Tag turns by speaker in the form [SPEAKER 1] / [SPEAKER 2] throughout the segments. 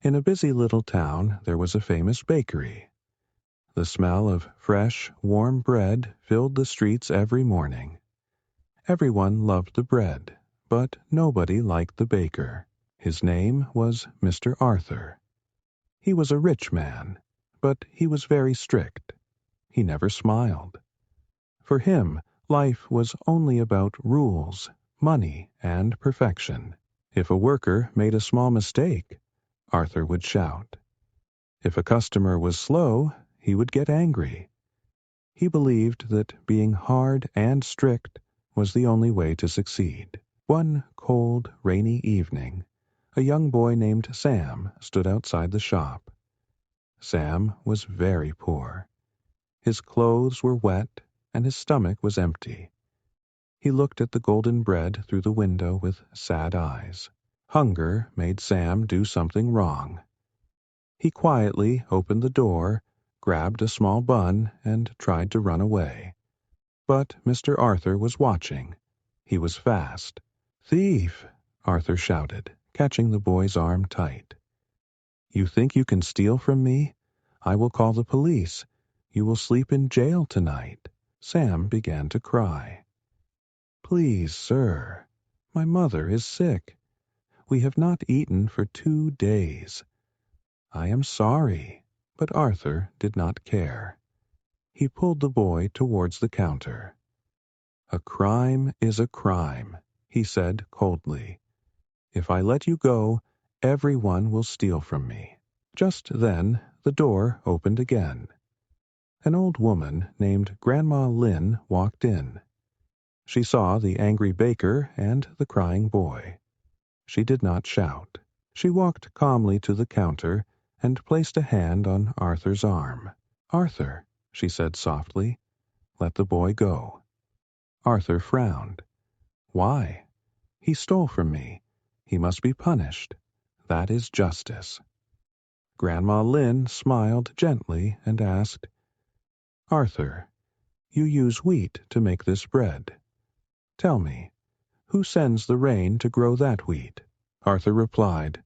[SPEAKER 1] In a busy little town there was a famous bakery. The smell of fresh, warm bread filled the streets every morning. Everyone loved the bread, but nobody liked the baker. His name was Mr. Arthur. He was a rich man, but he was very strict. He never smiled. For him, life was only about rules, money, and perfection. If a worker made a small mistake, Arthur would shout. If a customer was slow, he would get angry. He believed that being hard and strict was the only way to succeed. One cold, rainy evening, a young boy named Sam stood outside the shop. Sam was very poor. His clothes were wet and his stomach was empty. He looked at the golden bread through the window with sad eyes. Hunger made Sam do something wrong. He quietly opened the door, grabbed a small bun, and tried to run away. But Mr. Arthur was watching. He was fast. "Thief!" Arthur shouted, catching the boy's arm tight. "You think you can steal from me? I will call the police. You will sleep in jail tonight." Sam began to cry. "Please, sir, my mother is sick. We have not eaten for 2 days. I am sorry." But Arthur did not care. He pulled the boy towards the counter. "A crime is a crime," he said coldly. "If I let you go, everyone will steal from me." Just then, the door opened again. An old woman named Grandma Lin walked in. She saw the angry baker and the crying boy. She did not shout. She walked calmly to the counter and placed a hand on Arthur's arm. "Arthur," she said softly, "let the boy go." Arthur frowned. "Why? He stole from me. He must be punished. That is justice." Grandma Lin smiled gently and asked, "Arthur, you use wheat to make this bread. Tell me, who sends the rain to grow that wheat?" Arthur replied,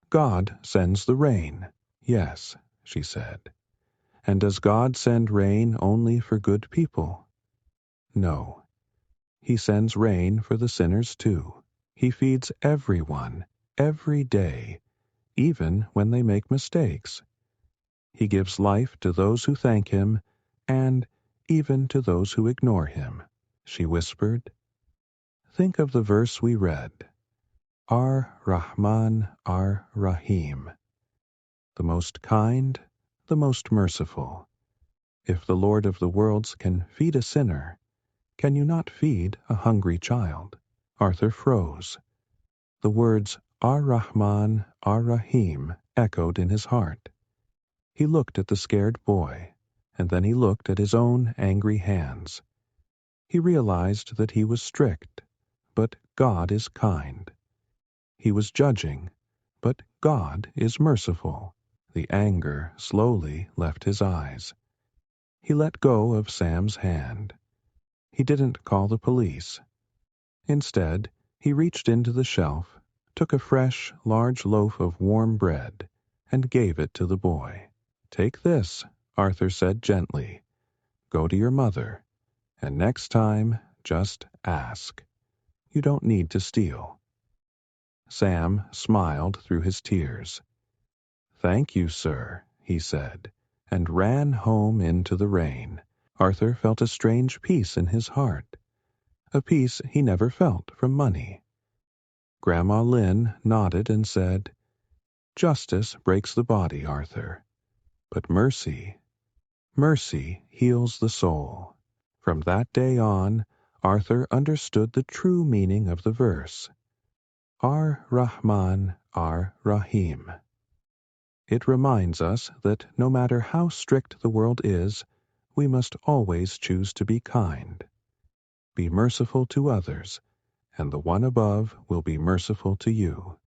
[SPEAKER 1] "God sends the rain." "Yes," she said. "And does God send rain only for good people?" "No. He sends rain for the sinners too. He feeds everyone, every day, even when they make mistakes. He gives life to those who thank him, and even to those who ignore him." She whispered, "Think of the verse we read. Ar-Rahman Ar-Rahim. The most kind, the most merciful. If the Lord of the worlds can feed a sinner, can you not feed a hungry child?" Arthur froze. The words Ar-Rahman Ar-Rahim echoed in his heart. He looked at the scared boy, and then he looked at his own angry hands. He realized that he was strict, but God is kind. He was judging, but God is merciful. The anger slowly left his eyes. He let go of Sam's hand. He didn't call the police. Instead, he reached into the shelf, took a fresh, large loaf of warm bread, and gave it to the boy. "Take this," Arthur said gently. "Go to your mother, and next time, just ask. You don't need to steal." Sam smiled through his tears. "Thank you, sir," he said, and ran home into the rain. Arthur felt a strange peace in his heart, a peace he never felt from money. Grandma Lin nodded and said, "Justice breaks the body, Arthur, but mercy heals the soul." From that day on, Arthur understood the true meaning of the verse, Ar-Rahman Ar-Rahim. It reminds us that no matter how strict the world is, we must always choose to be kind. Be merciful to others, and the one above will be merciful to you.